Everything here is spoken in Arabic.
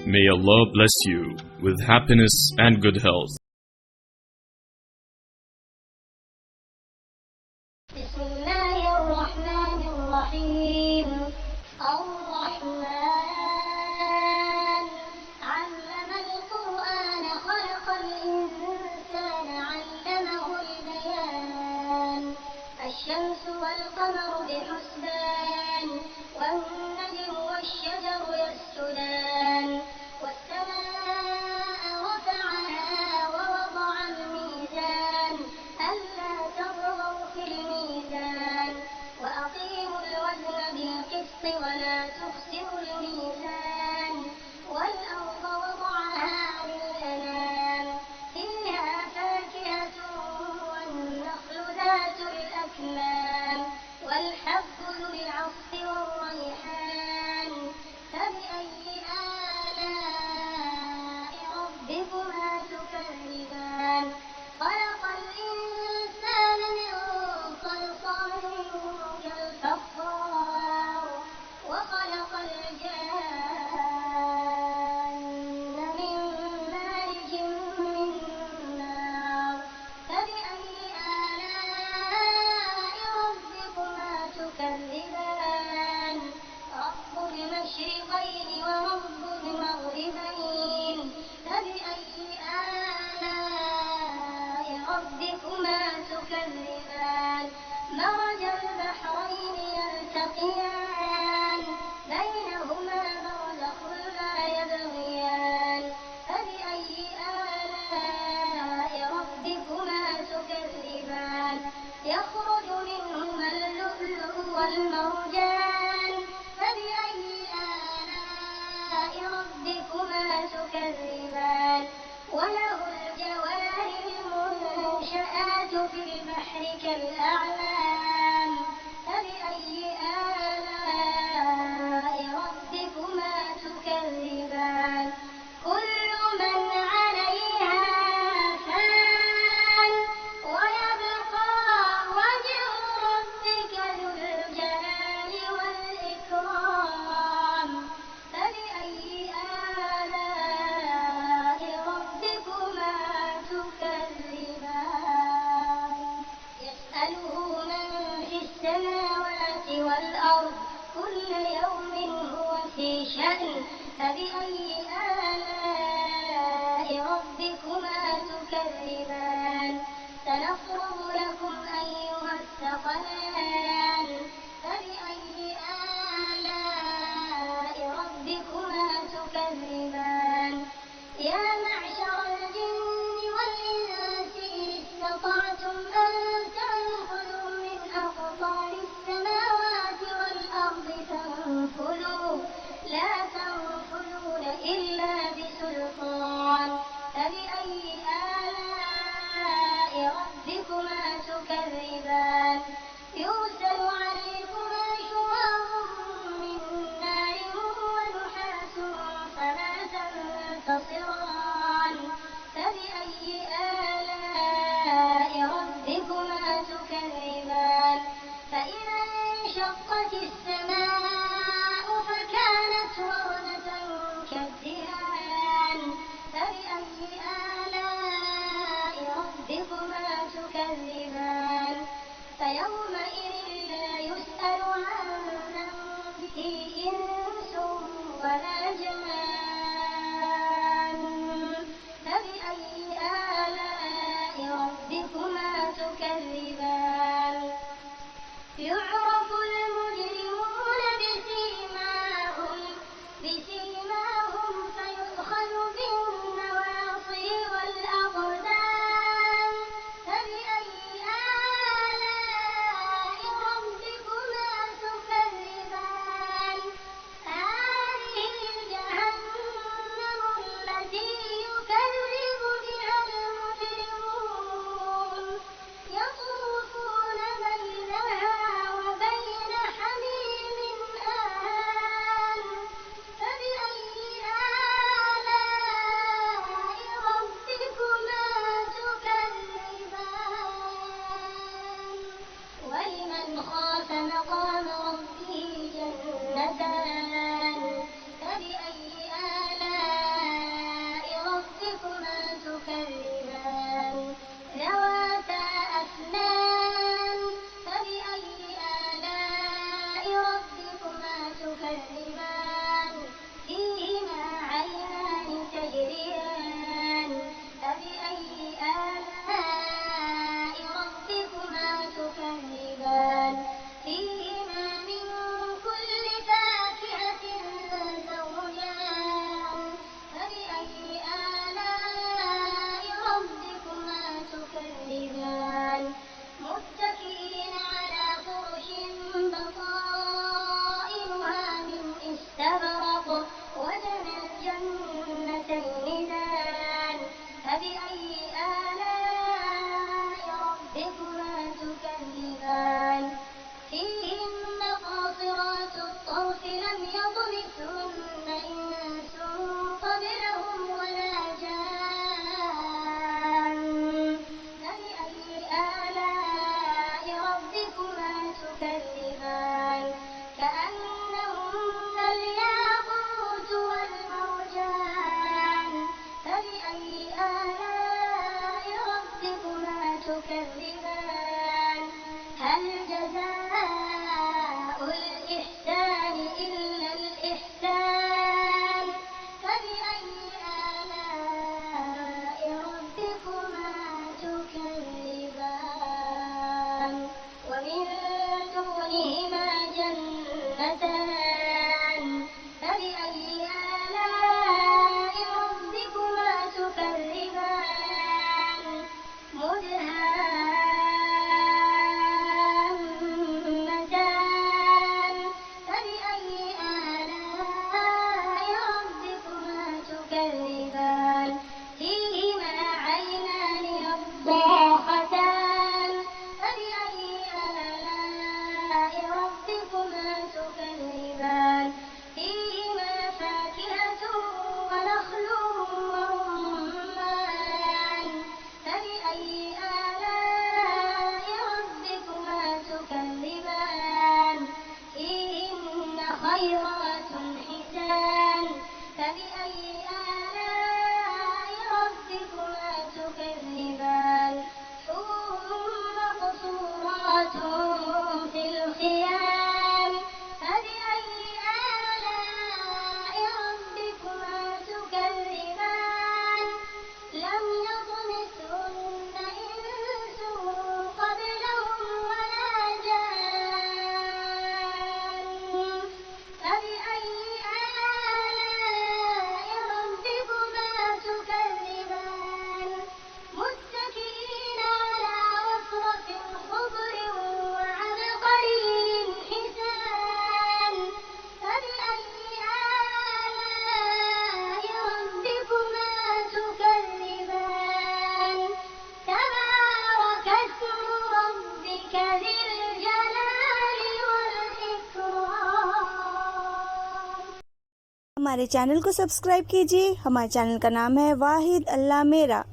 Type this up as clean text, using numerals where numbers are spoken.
May Allah bless you with happiness and good health. بسم الله الرحمن الرحيم. الرحمن علم القرآن خلق الإنسان علمه البيان. الشمس والقمر بحسبان والنجم والشجر يسجدان والسماء رفعها ووضع الميزان ألا تطغوا في الميزان وأقيموا الوزن بالقسط ولا تخسروا الميزان والأرض وضعها للأنام فيها فاكهة والنخل ذات الأكمام والحب ذو العصف والريحان فبأي آلاء ربكما تكذبان خلق الإنسان من صلصال كالفخار وخلق الجان من مارج من نار فبأي آلاء ربكما تكذبان رب المشرقين ورب المغربين فبأي آلاء ربكما تكذبان مرج البحرين يلتقيان بينهما برزخ لا يبغيان فبأي آلاء ربكما تكذبان يخرج منهما اللؤلؤ والمرجان فبأي آلاء ربكما تكذبان وله الجوار المنشآت في البحر كالأعلام فبأي آلاء ربكما تكذبان كل من عليها فان ويبقى وجه ربك ذو الجلال والإكرام فبأي آلاء ربكما تكذبان يسأله من في السماوات والأرض كل يوم هو في شأن فبأي آلاء ربكما تكذبان سنفرغ لكم أيها الثقلان فبأي آلاء ربكما تكذبان يا معشر الجن والإنس إن استطعتم أن تنفذوا من أقطار السماوات والأرض فانفذوا لا تنفذون إلا بسلطان فبأي آلاء ربكما تكذبان يرسل عليكما شواظ من نار ونحاس فلا تنتصران فبأي آلاء ربكما تكذبان فإذا انشقت السماء فكانت وردة كالدهان فبأي آلاء ربكما تكذبان فيومئذ لا يسأل عن ذنبه إنس ولا جان فبأي آلاء ربكما تكذبان فيهن قاصرات الطرف لم يطمثهن إنس قبلهم ولا جان فبأي آلاء ربكما تكذبان كأنهن الياقوت والمرجان فبأي آلاء ربكما تكذبان هل جزاء الإحسان إلا الإحسان فبأي آلاء ربكما تكذبان ومن دونهما جنتان فبأي آلاء ربكما تكذبان مدهامتان فبأي آلاء ربكما تكذبان فيهما عينان نضاختان فبأي آلاء ربكما تكذبان فيهما فاكهة ونخل ورمان فبأي آلاء ربكما تكذبان فيهن خيرات حسان فبأي آلاء ربكما تكذبان حور مقصورات في الخيام فبأي آلاء ربكما تكذبان لم يطمثهن إنس قبلهم ولا جان فبأي آلاء ربكما تكذبان متكئين على رفرف خضر وعبقري حسان فبأي آلاء ربكما تكذبان تبارك اسم ربك ذي الجلال والإكرام। हमारे चैनल को सब्सक्राइब कीजिए। हमारे चैनल का नाम है वाहिद अल्लाह मेरा।